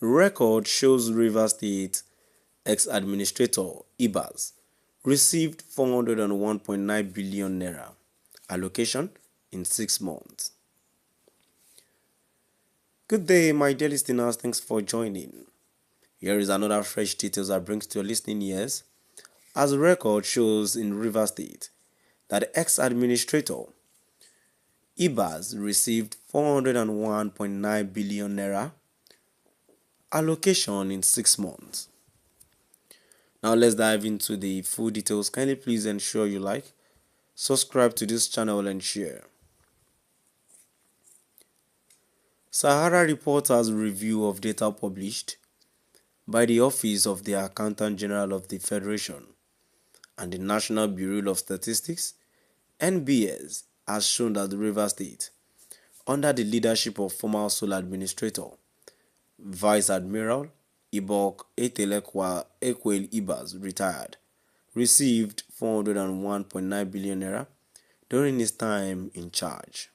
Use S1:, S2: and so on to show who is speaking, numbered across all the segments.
S1: Record shows Rivers State ex-administrator Ibas received 401.9 billion naira allocation in 6 months. Good day, my dear listeners. Thanks for joining. Here is another fresh details I bring to your listening ears. As the record shows in Rivers State that the ex-administrator Ibas received 401.9 billion naira allocation in 6 months. Now let's dive into the full details. Kindly please ensure you like, subscribe to this channel and share. Sahara Reporter's review of data published by the Office of the Accountant General of the Federation and the National Bureau of Statistics (NBS) has shown that the Rivers State, under the leadership of former Sole Administrator Vice Admiral Ibok Etelekwa Ekwel Ibas, retired, received 401.9 billion naira during his time in charge.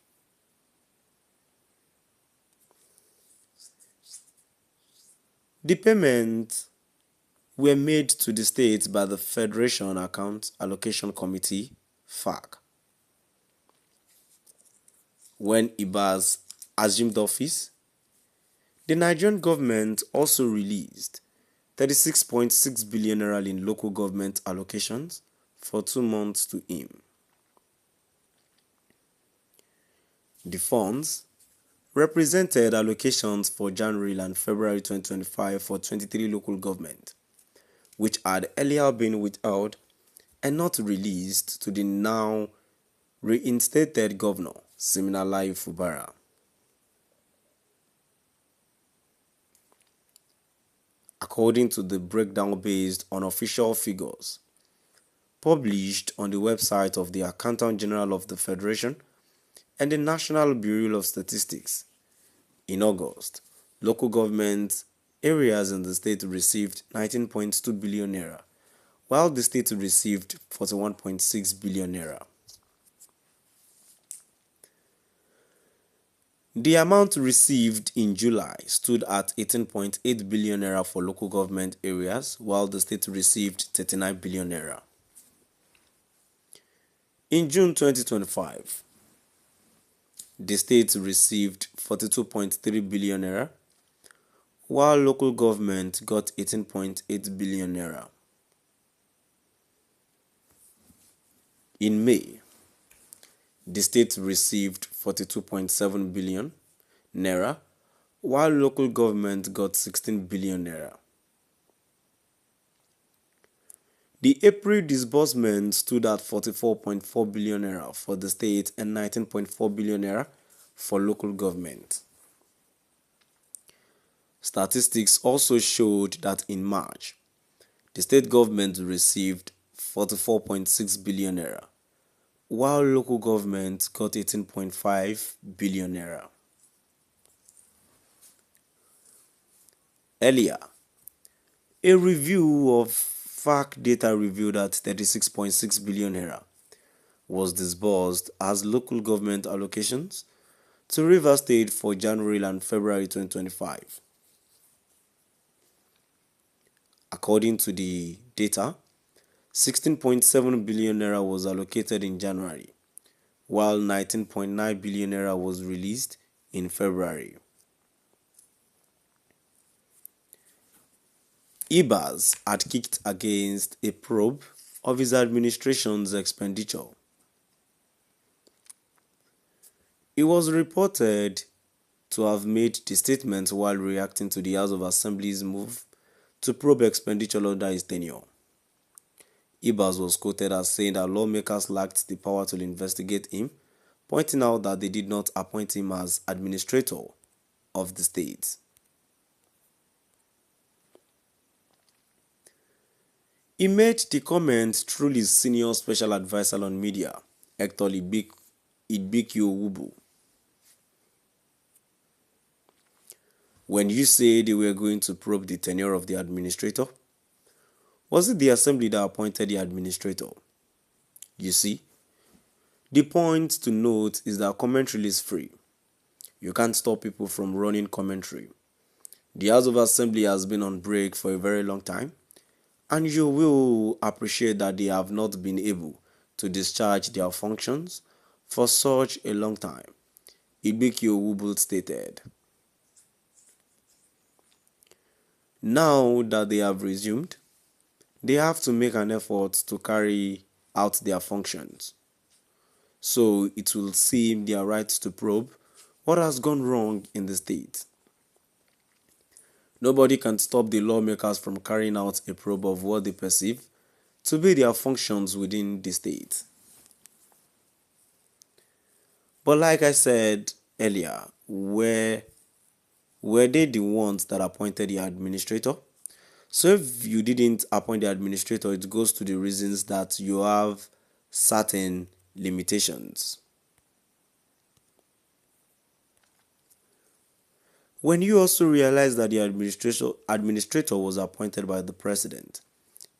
S1: The payments were made to the state by the Federation Account Allocation Committee (FAC). When Ibas assumed office, the Nigerian government also released 36.6 billion naira in local government allocations for 2 months to him. The funds represented allocations for January and February 2025 for 23 local government, which had earlier been withheld and not released to the now reinstated governor, Siminalayi Fubara. According to the breakdown based on official figures published on the website of the Accountant General of the Federation and the National Bureau of Statistics, in August, local government areas in the state received 19.2 billion naira, while the state received 41.6 billion naira. The amount received in July stood at 18.8 billion naira for local government areas, while the state received 39 billion naira. In June 2025, the state received 42.3 billion naira, while local government got 18.8 billion naira. In May, the state received 42.7 billion naira, while local government got 16 billion naira. The April disbursement stood at 44.4 billion naira for the state and 19.4 billion naira for local government. Statistics also showed that in March, the state government received 44.6 billion naira, while local government got 18.5 billion naira. Earlier, a review of FAC data revealed that 36.6 billion naira was disbursed as local government allocations to Rivers State for January and February 2025. According to the data, 16.7 billion naira was allocated in January, while 19.9 billion naira was released in February. Ibas had kicked against a probe of his administration's expenditure. He was reported to have made the statement while reacting to the House of Assembly's move to probe expenditure under his tenure. Ibas was quoted as saying that lawmakers lacked the power to investigate him, pointing out that they did not appoint him as administrator of the state. He made the comment through his senior special advisor on media, Hector Idbiki-Owubu. When you say they were going to probe the tenure of the administrator, was it the assembly that appointed the administrator? You see, the point to note is that commentary is free. You can't stop people from running commentary. The House of Assembly has been on break for a very long time, and you will appreciate that they have not been able to discharge their functions for such a long time, Ibiki Owubu stated. Now that they have resumed, they have to make an effort to carry out their functions. So it will seem their right to probe what has gone wrong in the state. Nobody can stop the lawmakers from carrying out a probe of what they perceive to be their functions within the state. But like I said earlier, were they the ones that appointed the administrator? So if you didn't appoint the administrator, it goes to the reasons that you have certain limitations. When you also realize that the administrator was appointed by the president,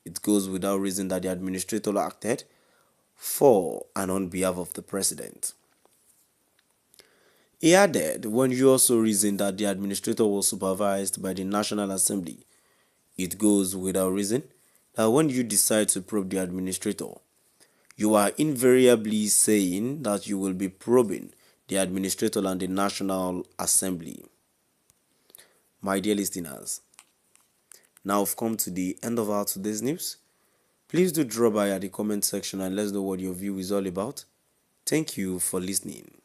S1: it goes without reason that the administrator acted for and on behalf of the president. He added, when you also reason that the administrator was supervised by the National Assembly, it goes without reason that when you decide to probe the administrator, you are invariably saying that you will be probing the administrator and the National Assembly. My dear listeners, now we've come to the end of our today's news. Please do drop by at the comment section and let us know what your view is all about. Thank you for listening.